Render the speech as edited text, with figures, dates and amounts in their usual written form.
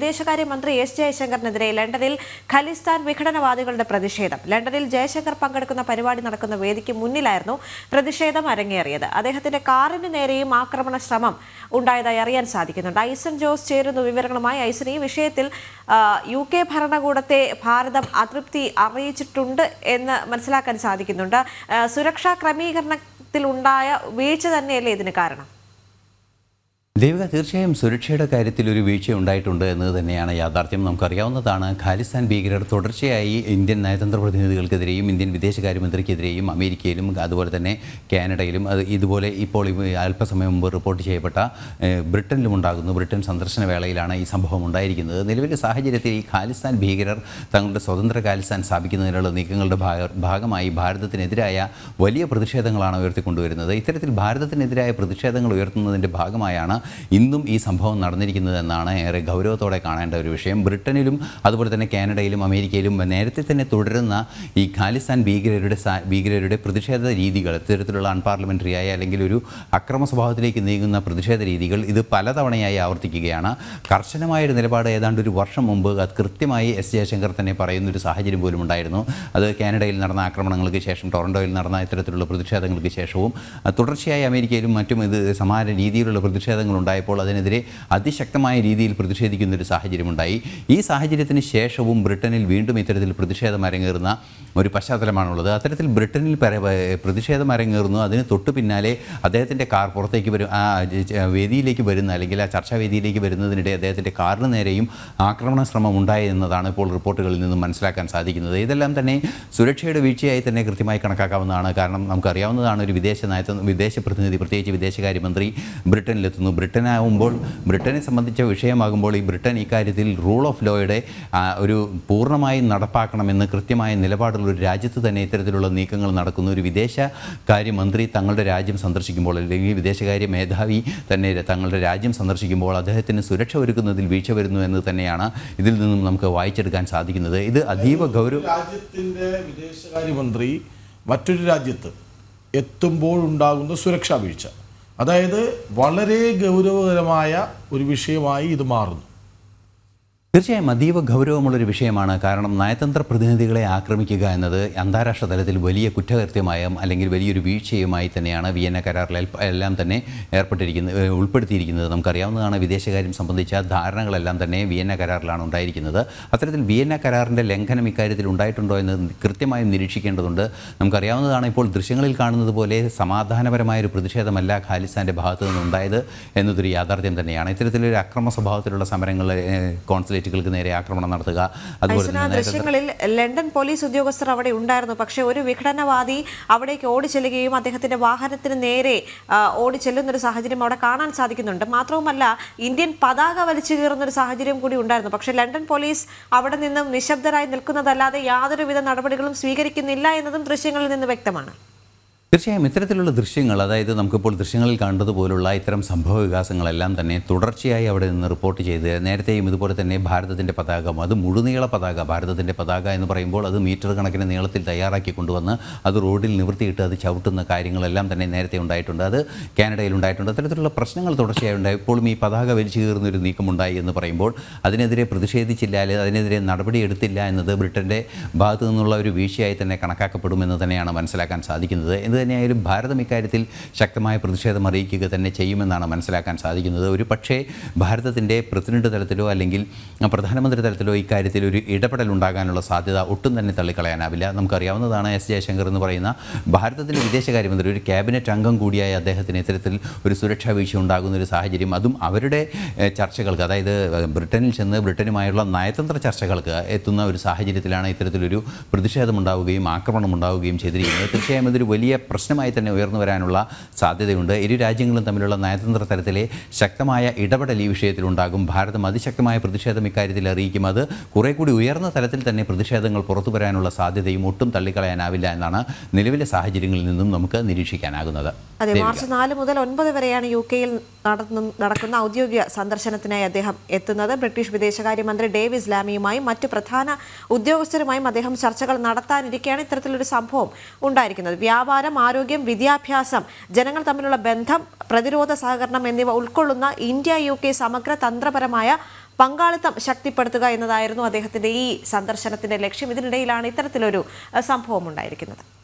വിദേശകാര്യമന്ത്രി എസ് ജയശങ്കറിനെതിരെ ലണ്ടനിൽ ഖലിസ്ഥാൻ വിഘടനവാദികളുടെ പ്രതിഷേധം. ലണ്ടനിൽ ജയശങ്കർ പങ്കെടുക്കുന്ന പരിപാടി നടക്കുന്ന വേദിക്ക് മുന്നിലായിരുന്നു പ്രതിഷേധം അരങ്ങേറിയത്. അദ്ദേഹത്തിന്റെ കാറിന് നേരെയും ആക്രമണ ശ്രമം ഉണ്ടായതായി അറിയാൻ സാധിക്കുന്നുണ്ട്. ഐസൻ ജോസ് ചേരുന്നു വിവരങ്ങളുമായി. ഐസൻ, ഈ വിഷയത്തിൽ UK ഭരണകൂടത്തെ ഭാരതം അതൃപ്തി അറിയിച്ചിട്ടുണ്ട് എന്ന് മനസ്സിലാക്കാൻ സാധിക്കുന്നുണ്ട്. സുരക്ഷാ ക്രമീകരണത്തിലുണ്ടായ വീഴ്ച തന്നെയല്ലേ ഇതിന് കാരണം? ദേവിക, തീർച്ചയായും സുരക്ഷയുടെ കാര്യത്തിൽ ഒരു വീഴ്ച ഉണ്ടായിട്ടുണ്ട് എന്നത് തന്നെയാണ് യാഥാർത്ഥ്യം. നമുക്കറിയാവുന്നതാണ്, ഖാലിസ്ഥാൻ ഭീകരർ തുടർച്ചയായി ഇന്ത്യൻ നയതന്ത്ര പ്രതിനിധികൾക്കെതിരെയും ഇന്ത്യൻ വിദേശകാര്യമന്ത്രിക്കെതിരെയും അമേരിക്കയിലും അതുപോലെ തന്നെ കാനഡയിലും ഇതുപോലെ ഇപ്പോൾ അല്പസമയം മുമ്പ് റിപ്പോർട്ട് ചെയ്യപ്പെട്ട ബ്രിട്ടനിലും ഉണ്ടാകുന്നു. ബ്രിട്ടൻ സന്ദർശന വേളയിലാണ് ഈ സംഭവം ഉണ്ടായിരിക്കുന്നത്. നിലവിലെ സാഹചര്യത്തിൽ ഈ ഖാലിസ്ഥാൻ ഭീകരർ തങ്ങളുടെ സ്വതന്ത്ര ഖാലിസ്ഥാൻ സ്ഥാപിക്കുന്നതിനുള്ള നീക്കങ്ങളുടെ ഭാഗമായി ഭാരതത്തിനെതിരായ വലിയ പ്രതിഷേധങ്ങളാണ് ഉയർത്തിക്കൊണ്ടുവരുന്നത്. ഇത്തരത്തിൽ ഭാരതത്തിനെതിരായ പ്രതിഷേധങ്ങൾ ഉയർത്തുന്നതിൻ്റെ ഭാഗമായാണ് ഇന്നും ഈ സംഭവം നടന്നിരിക്കുന്നതെന്നാണ് ഏറെ ഗൗരവത്തോടെ കാണേണ്ട ഒരു വിഷയം. ബ്രിട്ടനിലും അതുപോലെ തന്നെ കാനഡയിലും അമേരിക്കയിലും നേരത്തെ തന്നെ തുടരുന്ന ഈ ഖാലിസ്ഥാൻ ഭീകരരുടെ പ്രതിഷേധ രീതികൾ, ഇത്തരത്തിലുള്ള അൺപാർലമെൻ്ററിയായ അല്ലെങ്കിൽ ഒരു അക്രമ സ്വഭാവത്തിലേക്ക് നീങ്ങുന്ന പ്രതിഷേധ രീതികൾ ഇത് പലതവണയായി ആവർത്തിക്കുകയാണ്. കർശനമായൊരു നിലപാട് ഏതാണ്ട് ഒരു വർഷം മുമ്പ് അത് കൃത്യമായി എസ് ജയശങ്കർ തന്നെ പറയുന്നൊരു സാഹചര്യം പോലും ഉണ്ടായിരുന്നു. അത് കാനഡയിൽ നടന്ന ആക്രമണങ്ങൾക്ക് ശേഷം, ടൊറൻറ്റോയിൽ നടന്ന ഇത്തരത്തിലുള്ള പ്രതിഷേധങ്ങൾക്ക് ശേഷവും തുടർച്ചയായി അമേരിക്കയിലും മറ്റും ഇത് സമാന രീതിയിലുള്ള പ്രതിഷേധങ്ങൾ ഉണ്ടായപ്പോൾ അതിനെതിരെ അതിശക്തമായ രീതിയിൽ പ്രതിഷേധിക്കുന്നൊരു സാഹചര്യമുണ്ടായി. ഈ സാഹചര്യത്തിന് ശേഷവും ബ്രിട്ടനിൽ വീണ്ടും ഇത്തരത്തിൽ പ്രതിഷേധം അരങ്ങേറുന്ന ഒരു പശ്ചാത്തലമാണുള്ളത്. അത്തരത്തിൽ ബ്രിട്ടനിൽ പ്രതിഷേധം അരങ്ങേറുന്നു. അതിന് തൊട്ടു പിന്നാലെ അദ്ദേഹത്തിൻ്റെ കാർ പുറത്തേക്ക് വേദിയിലേക്ക് വരുന്ന അല്ലെങ്കിൽ ആ ചർച്ചാവേദിയിലേക്ക് വരുന്നതിനിടെ അദ്ദേഹത്തിൻ്റെ കാറിന് നേരെയും ആക്രമണ ശ്രമം ഉണ്ടായി എന്നതാണ് ഇപ്പോൾ റിപ്പോർട്ടുകളിൽ നിന്നും മനസ്സിലാക്കാൻ സാധിക്കുന്നത്. ഇതെല്ലാം തന്നെ സുരക്ഷയുടെ വീഴ്ചയായി തന്നെ കൃത്യമായി കണക്കാക്കാവുന്നതാണ്. കാരണം നമുക്കറിയാവുന്നതാണ്, ഒരു വിദേശ പ്രതിനിധി, പ്രത്യേകിച്ച് വിദേശകാര്യമന്ത്രി ബ്രിട്ടനിലെത്തുന്നു. ബ്രിട്ടനാകുമ്പോൾ, ബ്രിട്ടനെ സംബന്ധിച്ച വിഷയമാകുമ്പോൾ ഈ ബ്രിട്ടൻ ഇക്കാര്യത്തിൽ റൂൾ ഓഫ് ലോയുടെ ഒരു പൂർണ്ണമായും നടപ്പാക്കണമെന്ന് കൃത്യമായ നിലപാടുള്ള ഒരു രാജ്യത്ത് തന്നെ ഇത്തരത്തിലുള്ള നീക്കങ്ങൾ നടക്കുന്നു. ഒരു വിദേശകാര്യമന്ത്രി തങ്ങളുടെ രാജ്യം സന്ദർശിക്കുമ്പോൾ അല്ലെങ്കിൽ വിദേശകാര്യ മേധാവി തന്നെ തങ്ങളുടെ രാജ്യം സന്ദർശിക്കുമ്പോൾ അദ്ദേഹത്തിന് സുരക്ഷ ഒരുക്കുന്നതിൽ വീഴ്ച വരുന്നു എന്ന് തന്നെയാണ് ഇതിൽ നിന്നും നമുക്ക് വായിച്ചെടുക്കാൻ സാധിക്കുന്നത്. ഇത് അതീവ രാജ്യത്തിൻ്റെ വിദേശകാര്യമന്ത്രി മറ്റൊരു രാജ്യത്ത് എത്തുമ്പോൾ ഉണ്ടാകുന്ന സുരക്ഷാ വീഴ്ച, അതായത് വളരെ ഗൗരവകരമായ ഒരു വിഷയമായി ഇത് മാറുന്നു. തീർച്ചയായും അതീവ ഗൗരവമുള്ളൊരു വിഷയമാണ്. കാരണം നയതന്ത്ര പ്രതിനിധികളെ ആക്രമിക്കുക എന്നത് അന്താരാഷ്ട്ര തലത്തിൽ വലിയ കുറ്റകൃത്യമായും അല്ലെങ്കിൽ വലിയൊരു വീഴ്ചയുമായി തന്നെയാണ് വിയന്ന കരാറിൽ എല്ലാം തന്നെ ഉൾപ്പെടുത്തിയിരിക്കുന്നത്. നമുക്കറിയാവുന്നതാണ്, വിദേശകാര്യം സംബന്ധിച്ച ധാരണകളെല്ലാം തന്നെ വിയന്ന കരാറിലാണ് ഉണ്ടായിരിക്കുന്നത്. അത്തരത്തിൽ വിയന്ന കരാറിൻ്റെ ലംഘനം ഇക്കാര്യത്തിൽ ഉണ്ടായിട്ടുണ്ടോ എന്ന് കൃത്യമായും നിരീക്ഷിക്കേണ്ടതുണ്ട്. നമുക്കറിയാവുന്നതാണ്, ഇപ്പോൾ ദൃശ്യങ്ങളിൽ കാണുന്നത് പോലെ സമാധാനപരമായൊരു പ്രതിഷേധമല്ല ഖാലിസ്ഥാൻ്റെ ഭാഗത്തു നിന്നുണ്ടായത് എന്നതൊരു യാഥാർത്ഥ്യം തന്നെയാണ്. ഇത്തരത്തിലൊരു അക്രമ സ്വഭാവത്തിലുള്ള സമരങ്ങൾ, കോൺസുലേറ്റുകൾക്ക് നേരെ ആക്രമണം നടത്തുക, അതുപോലെ ദൃശ്യങ്ങളിൽ ലണ്ടൻ പോലീസ് ഉദ്യോഗസ്ഥർ അവിടെ ഉണ്ടായിരുന്നു. പക്ഷേ ഒരു വിഘടനവാദി അവിടേക്ക് ഓടിച്ചെല്ലുകയും അദ്ദേഹത്തിന്റെ വാഹനത്തിന് നേരെ ഓടിച്ചെല്ലുന്നൊരു സാഹചര്യം അവിടെ കാണാൻ സാധിക്കുന്നുണ്ട്. മാത്രവുമല്ല, ഇന്ത്യൻ പതാക വലിച്ചു കീറുന്നൊരു സാഹചര്യം കൂടി ഉണ്ടായിരുന്നു. പക്ഷേ ലണ്ടൻ പോലീസ് അവിടെ നിന്നും നിശബ്ദരായി നിൽക്കുന്നതല്ലാതെ യാതൊരുവിധ നടപടികളും സ്വീകരിക്കുന്നില്ല എന്നതും ദൃശ്യങ്ങളിൽ നിന്ന് വ്യക്തമാണ്. തീർച്ചയായും ഇത്തരത്തിലുള്ള ദൃശ്യങ്ങൾ, അതായത് നമുക്കിപ്പോൾ ദൃശ്യങ്ങളിൽ കണ്ടതുപോലുള്ള ഇത്തരം സംഭവ വികാസങ്ങളെല്ലാം തന്നെ തുടർച്ചയായി അവിടെ നിന്ന് റിപ്പോർട്ട് ചെയ്ത്, നേരത്തെയും ഇതുപോലെ തന്നെ ഭാരതത്തിൻ്റെ പതാക, അത് മുഴുനീള പതാക, ഭാരതത്തിൻ്റെ പതാക എന്ന് പറയുമ്പോൾ അത് മീറ്റർ കണക്കിന് നീളത്തിൽ തയ്യാറാക്കി കൊണ്ടുവന്ന് അത് റോഡിൽ നിവർത്തിയിട്ട് അത് ചവിട്ടുന്ന കാര്യങ്ങളെല്ലാം തന്നെ നേരത്തെ ഉണ്ടായിട്ടുണ്ട്. അത് കാനഡയിൽ ഉണ്ടായിട്ടുണ്ട്. അത്തരത്തിലുള്ള പ്രശ്നങ്ങൾ തുടർച്ചയായി ഉണ്ടായി. ഇപ്പോഴും ഈ പതാക വലിച്ചു കീറുന്നൊരു നീക്കമുണ്ടായി എന്ന് പറയുമ്പോൾ അതിനെതിരെ പ്രതിഷേധിച്ചില്ല, അല്ലെങ്കിൽ അതിനെതിരെ നടപടിയെടുത്തില്ല എന്നത് ബ്രിട്ടൻ്റെ ഭാഗത്തു നിന്നുള്ള ഒരു വീഴ്ചയായി തന്നെ കണക്കാക്കപ്പെടുമെന്ന് തന്നെയാണ് മനസ്സിലാക്കാൻ സാധിക്കുന്നത്. തന്നെയായാലും ഭാരതം ഇക്കാര്യത്തിൽ ശക്തമായ പ്രതിഷേധം അറിയിക്കുക തന്നെ ചെയ്യുമെന്നാണ് മനസ്സിലാക്കാൻ സാധിക്കുന്നത്. ഒരു പക്ഷേ ഭാരതത്തിൻ്റെ പ്രസിഡന്റ് തലത്തിലോ അല്ലെങ്കിൽ പ്രധാനമന്ത്രി തലത്തിലോ ഇക്കാര്യത്തിൽ ഒരു ഇടപെടൽ ഉണ്ടാകാനുള്ള സാധ്യത ഒട്ടും തന്നെ തള്ളിക്കളയാനാവില്ല. നമുക്കറിയാവുന്നതാണ്, എസ് ജയശങ്കർ എന്ന് പറയുന്ന ഭാരതത്തിൻ്റെ വിദേശകാര്യമന്ത്രി, ഒരു ക്യാബിനറ്റ് അംഗം കൂടിയായ അദ്ദേഹത്തിന് ഇത്തരത്തിൽ ഒരു സുരക്ഷാ വീഴ്ച ഉണ്ടാകുന്ന ഒരു സാഹചര്യം, അതും അവരുടെ ചർച്ചകൾക്ക്, അതായത് ബ്രിട്ടനിൽ ചെന്ന് ബ്രിട്ടനുമായുള്ള നയതന്ത്ര ചർച്ചകൾക്ക് എത്തുന്ന ഒരു സാഹചര്യത്തിലാണ് ഇത്തരത്തിലൊരു പ്രതിഷേധമുണ്ടാവുകയും ആക്രമണം ഉണ്ടാവുകയും ചെയ്തിരിക്കുന്നത്. തീർച്ചയായും ഇതൊരു വലിയ പ്രശ്നമായി തന്നെ ഉയർന്നു വരാനുള്ള സാധ്യതയുണ്ട്. ഇരു രാജ്യങ്ങളും തമ്മിലുള്ള നയതന്ത്ര തലത്തിലെ ശക്തമായ ഇടപെടൽ ഈ വിഷയത്തിലുണ്ടാകും. ഭാരതം അതിശക്തമായ പ്രതിഷേധം ഇക്കാര്യത്തിൽ അറിയിക്കും. അത് കുറെ കൂടി ഉയർന്ന തലത്തിൽ തന്നെ പ്രതിഷേധങ്ങൾ പുറത്തു വരാനുള്ള സാധ്യതയും ഒട്ടും തള്ളിക്കളയാനാവില്ല എന്നാണ് നിലവിലെ സാഹചര്യങ്ങളിൽ നിന്നും നമുക്ക് നിരീക്ഷിക്കാനാകുന്നത്. അതെ, മാർച്ച് 4 മുതൽ 9 വരെയാണ് UK-യിൽ നടക്കുന്ന ഔദ്യോഗിക സന്ദർശനത്തിനായി അദ്ദേഹം എത്തുന്നത്. ബ്രിട്ടീഷ് വിദേശകാര്യമന്ത്രി ഡേവിസ് ലാമിയുമായും മറ്റ് പ്രധാന ഉദ്യോഗസ്ഥരുമായും അദ്ദേഹം ചർച്ചകൾ നടത്താനിരിക്കെയാണ് ഇത്തരത്തിലൊരു സംഭവം ഉണ്ടായിരിക്കുന്നത്. വ്യാപാരം, ആരോഗ്യം, വിദ്യാഭ്യാസം, ജനങ്ങൾ തമ്മിലുള്ള ബന്ധം, പ്രതിരോധ സഹകരണം എന്നിവ ഉൾക്കൊള്ളുന്ന ഇന്ത്യ UK സമഗ്ര തന്ത്രപരമായ പങ്കാളിത്തം ശക്തിപ്പെടുത്തുക എന്നതായിരുന്നു അദ്ദേഹത്തിന്റെ ഈ സന്ദർശനത്തിന്റെ ലക്ഷ്യം. ഇതിനിടയിലാണ് ഇത്തരത്തിലൊരു സംഭവം ഉണ്ടായിരിക്കുന്നത്.